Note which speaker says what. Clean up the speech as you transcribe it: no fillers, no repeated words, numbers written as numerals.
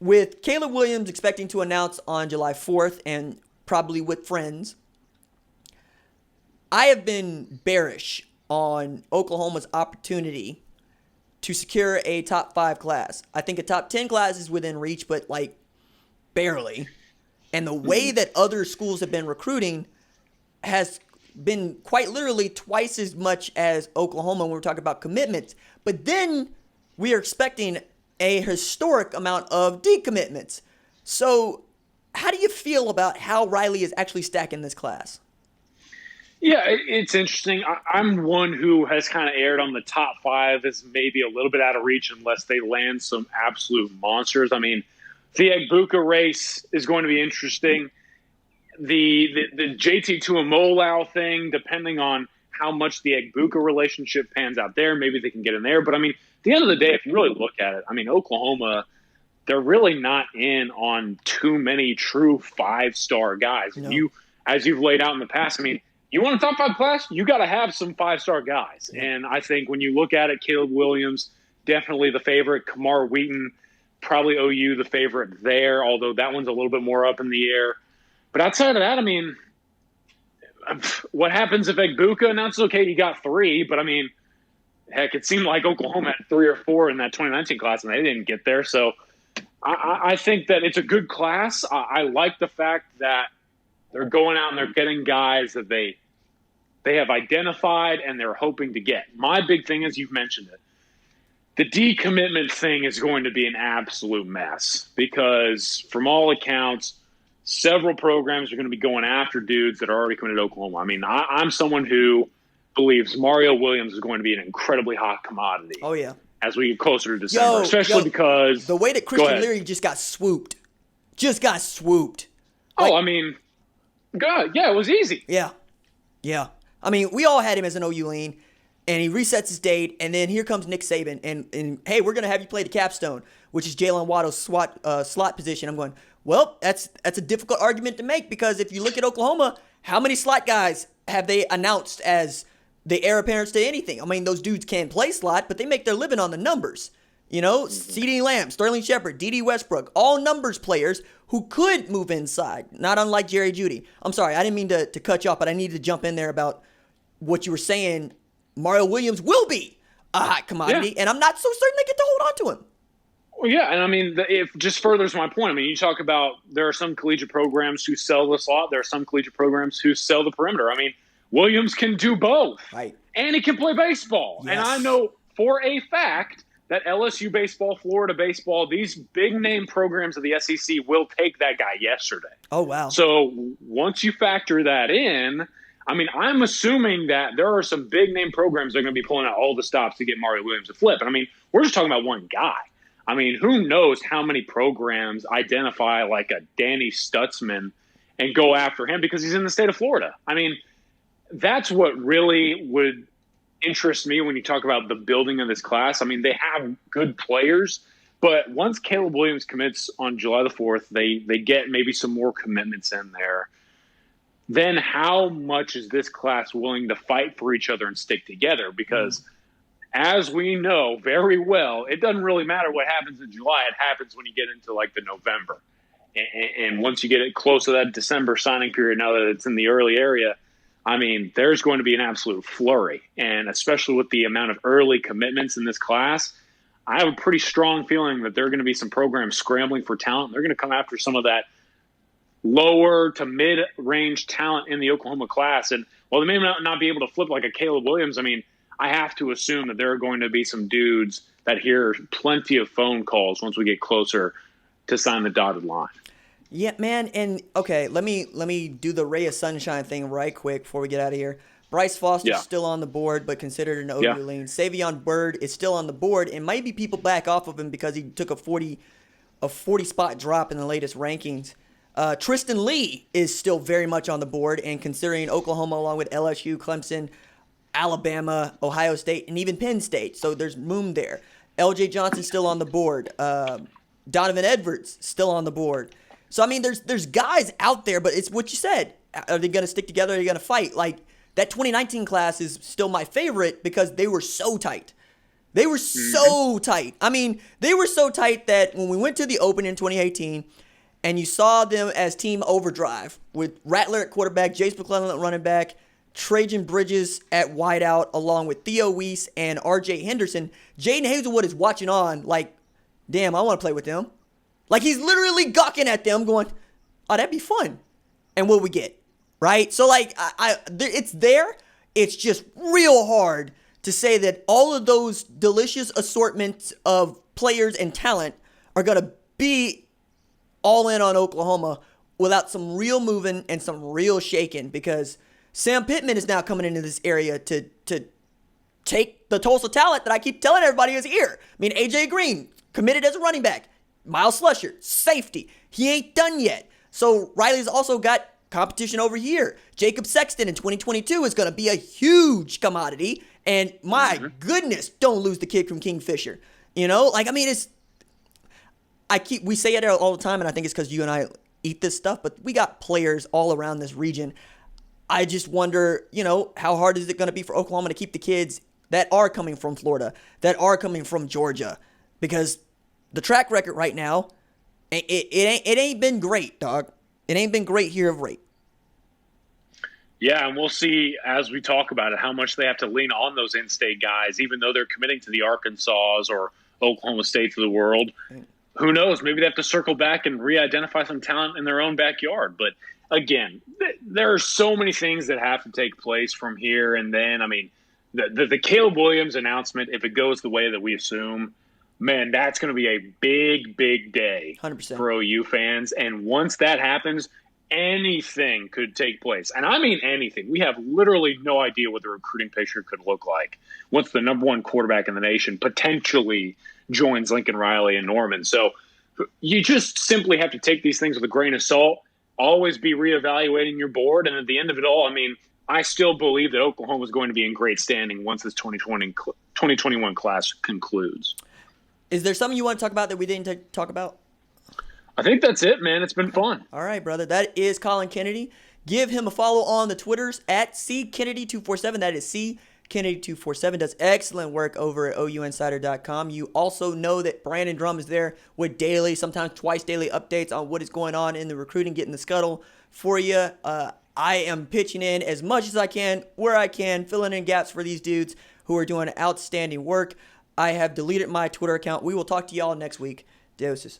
Speaker 1: with Caleb Williams expecting to announce on July 4th and probably with friends, I have been bearish on Oklahoma's opportunity to secure a top 5 class. I think a top 10 class is within reach, but like barely. And the way that other schools have been recruiting has been quite literally twice as much as Oklahoma when we're talking about commitments. But then we are expecting a historic amount of decommitments. So how do you feel about how Riley is actually stacking this class?
Speaker 2: Yeah, it's interesting. I'm one who has kind of erred on the top 5 as maybe a little bit out of reach unless they land some absolute monsters. I mean, the Egbuka race is going to be interesting. The JT Tuimoloau thing, depending on how much the Egbuka relationship pans out there, maybe they can get in there. But, I mean, at the end of the day, if you really look at it, I mean, Oklahoma, they're really not in on too many true 5-star guys. No. As you've laid out in the past, I mean, you want a top 5 class, you got to have some 5-star guys. Yeah. And I think when you look at it, Caleb Williams, definitely the favorite. Camar Wheaton, probably OU the favorite there, although that one's a little bit more up in the air. But outside of that, I mean, what happens if Egbuka announces, okay, you got 3, but I mean, heck, it seemed like Oklahoma had 3 or 4 in that 2019 class, and they didn't get there. So I think that it's a good class. I like the fact that they're going out and they're getting guys that they have identified and they're hoping to get. My big thing is, you've mentioned it, the decommitment thing is going to be an absolute mess because from all accounts, several programs are going to be going after dudes that are already committed to Oklahoma. I mean, I'm someone who believes Mario Williams is going to be an incredibly hot commodity.
Speaker 1: Oh, yeah.
Speaker 2: As we get closer to December, especially because
Speaker 1: the way that Christian Leary just got swooped.
Speaker 2: Like, I mean, God, yeah, it was easy.
Speaker 1: Yeah. I mean, we all had him as an OU lean, and he resets his date, and then here comes Nick Saban, and hey, we're going to have you play the capstone, which is Jalen Waddle's slot position. I'm going, well, that's a difficult argument to make because if you look at Oklahoma, how many slot guys have they announced as the heir apparents to anything? I mean, those dudes can play slot, but they make their living on the numbers. You know, CeeDee Lamb, Sterling Shepard, D.D. Westbrook, all numbers players who could move inside, not unlike Jerry Jeudy. I'm sorry, I didn't mean to cut you off, but I needed to jump in there about what you were saying. Mario Williams will be a hot commodity, and I'm not so certain they get to hold on to him.
Speaker 2: Well, yeah, and I mean, it just furthers my point. I mean, you talk about there are some collegiate programs who sell the slot. There are some collegiate programs who sell the perimeter. I mean, Williams can do both.
Speaker 1: Right.
Speaker 2: And he can play baseball.
Speaker 1: Yes.
Speaker 2: And I know for a fact that LSU baseball, Florida baseball, these big-name programs of the SEC will take that guy yesterday.
Speaker 1: Oh, wow.
Speaker 2: So once you factor that in, I mean, I'm assuming that there are some big-name programs that are going to be pulling out all the stops to get Mario Williams to flip. And, I mean, we're just talking about one guy. I mean, who knows how many programs identify like a Danny Stutzman and go after him because he's in the state of Florida. I mean, that's what really would interest me when you talk about the building of this class. I mean, they have good players, but once Caleb Williams commits on July the 4th, they get maybe some more commitments in there. Then how much is this class willing to fight for each other and stick together? Because as we know very well, it doesn't really matter what happens in July. It happens when you get into like the November. And once you get it close to that December signing period, now that it's in the early area, I mean, there's going to be an absolute flurry. And especially with the amount of early commitments in this class, I have a pretty strong feeling that there are going to be some programs scrambling for talent. They're going to come after some of that lower to mid-range talent in the Oklahoma class. And while they may not be able to flip like a Caleb Williams, I mean, I have to assume that there are going to be some dudes that hear plenty of phone calls once we get closer to sign the dotted line.
Speaker 1: Yeah, man. And okay, let me do the ray of sunshine thing right quick before we get out of here. Bryce Foster's still on the board, but considered an OU lean. Savion Byrd is still on the board, and maybe people back off of him because he took a 40 spot drop in the latest rankings. Tristan Leigh is still very much on the board, and considering Oklahoma along with LSU, Clemson, Alabama, Ohio State, and even Penn State, so there's room there. L.J. Johnson still on the board. Donovan Edwards still on the board. So I mean, there's guys out there, but it's what you said. Are they going to stick together? Are they going to fight? Like that 2019 class is still my favorite because they were so tight. They were so tight. I mean, they were so tight that when we went to the Open in 2018 and you saw them as Team Overdrive with Rattler at quarterback, Jace McClellan at running back, Trajan Bridges at wideout, along with Theo Weiss and RJ Henderson, Jaden Hazelwood is watching on like, damn, I want to play with them. Like, he's literally gawking at them going, oh, that'd be fun. And what we get, right? So, like, it's there. It's just real hard to say that all of those delicious assortments of players and talent are going to be all in on Oklahoma without some real moving and some real shaking, because Sam Pittman is now coming into this area to take the Tulsa talent that I keep telling everybody is here. I mean, A.J. Green, committed as a running back. Miles Slusher, safety. He ain't done yet. So Riley's also got competition over here. Jacob Sexton in 2022 is going to be a huge commodity. And my goodness, don't lose the kid from Kingfisher. You know, like, I mean, we say it all the time, and I think it's because you and I eat this stuff, but we got players all around this region. I just wonder, you know, how hard is it going to be for Oklahoma to keep the kids that are coming from Florida, that are coming from Georgia? Because the track record right now, it ain't been great, dog. It ain't been great here of late.
Speaker 2: Yeah, and we'll see as we talk about it how much they have to lean on those in-state guys, even though they're committing to the Arkansas or Oklahoma States of the world. Who knows? Maybe they have to circle back and re-identify some talent in their own backyard. But again, there are so many things that have to take place from here. And then, I mean, the Caleb Williams announcement, if it goes the way that we assume, man, that's going to be a big, big day
Speaker 1: 100%.
Speaker 2: for OU fans. And once that happens, anything could take place. And I mean anything. We have literally no idea what the recruiting picture could look like once the number one quarterback in the nation potentially joins Lincoln Riley and Norman. So you just simply have to take these things with a grain of salt, always be reevaluating your board. And at the end of it all, I mean, I still believe that Oklahoma is going to be in great standing once this 2021 class concludes.
Speaker 1: Is there something you want to talk about that we didn't talk about?
Speaker 2: I think that's it, man. It's been fun.
Speaker 1: All right, brother. That is Colin Kennedy. Give him a follow on the Twitters at ckennedy247. That is ckennedy247. Does excellent work over at ouinsider.com. You also know that Brandon Drum is there with daily, sometimes twice daily updates on what is going on in the recruiting, getting the scuttle for you. I am pitching in as much as I can, where I can, filling in gaps for these dudes who are doing outstanding work. I have deleted my Twitter account. We will talk to y'all next week. Deuces.